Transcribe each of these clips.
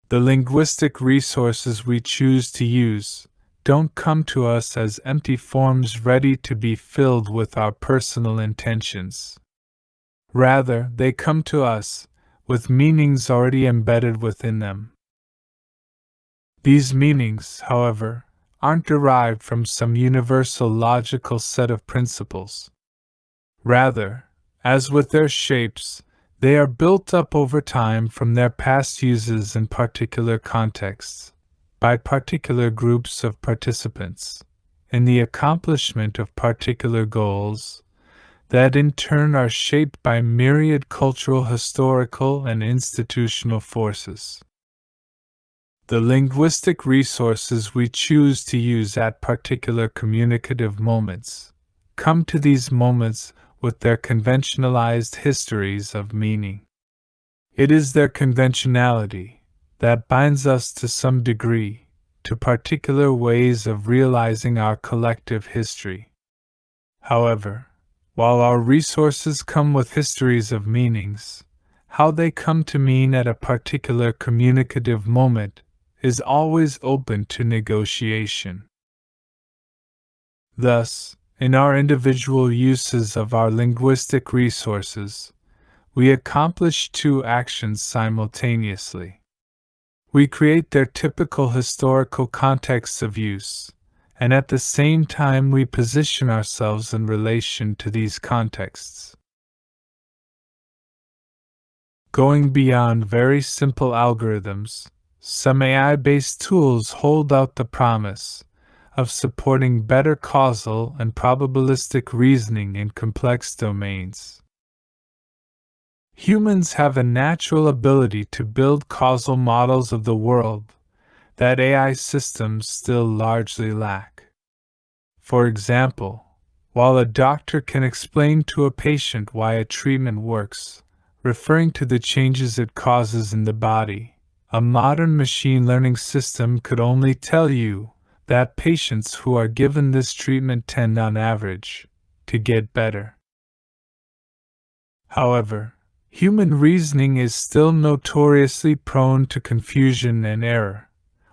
The linguistic resources we choose to use don't come to us as empty forms ready to be filled with our personal intentions. Rather, they come to us with meanings already embedded within them. These meanings, however, aren't derived from some universal logical set of principles. Rather, as with their shapes, they are built up over time from their past uses in particular contexts, by particular groups of participants, in the accomplishment of particular goals, that in turn are shaped by myriad cultural, historical, and institutional forces. The linguistic resources we choose to use at particular communicative moments come to these moments with their conventionalized histories of meaning. It is their conventionality that binds us to some degree to particular ways of realizing our collective history. However, while our resources come with histories of meanings, how they come to mean at a particular communicative moment is always open to negotiation. Thus, in our individual uses of our linguistic resources, we accomplish two actions simultaneously. We create their typical historical contexts of use, and at the same time we position ourselves in relation to these contexts. Going beyond very simple algorithms, some AI-based tools hold out the promise of supporting better causal and probabilistic reasoning in complex domains. Humans have a natural ability to build causal models of the world that AI systems still largely lack. For example, while a doctor can explain to a patient why a treatment works, referring to the changes it causes in the body, a modern machine learning system could only tell you that patients who are given this treatment tend on average to get better. However, human reasoning is still notoriously prone to confusion and error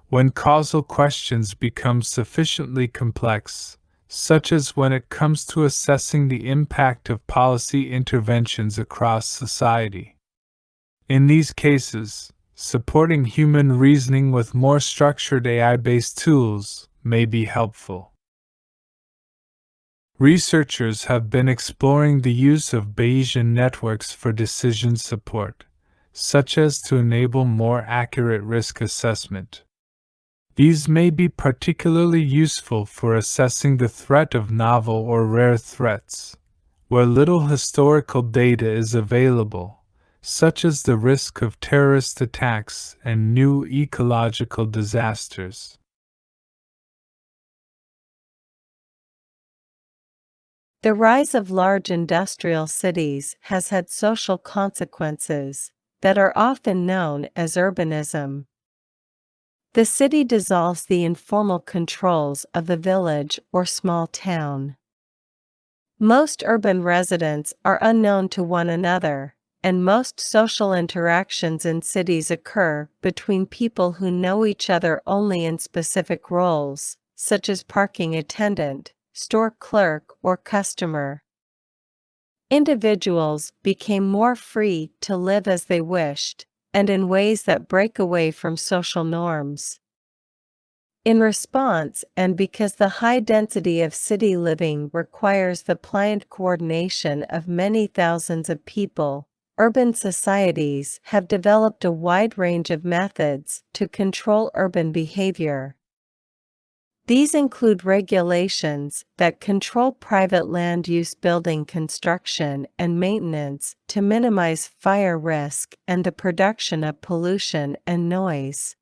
when causal questions become sufficiently complex, such as when it comes to assessing the impact of policy interventions across society. In these cases, supporting human reasoning with more structured AI-based tools may be helpful. Researchers have been exploring the use of Bayesian networks for decision support, such as to enable more accurate risk assessment. These may be particularly useful for assessing the threat of novel or rare threats, where little historical data is available, such as the risk of terrorist attacks and new ecological disasters. The rise of large industrial cities has had social consequences that are often known as urbanism. The city dissolves the informal controls of the village or small town. Most urban residents are unknown to one another, and most social interactions in cities occur between people who know each other only in specific roles, such as parking attendant, store clerk, or customer. Individuals became more free to live as they wished, and in ways that break away from social norms. In response, and because the high density of city living requires the pliant coordination of many thousands of people, urban societies have developed a wide range of methods to control urban behavior. These include regulations that control private land use, building construction and maintenance to minimize fire risk and the production of pollution and noise.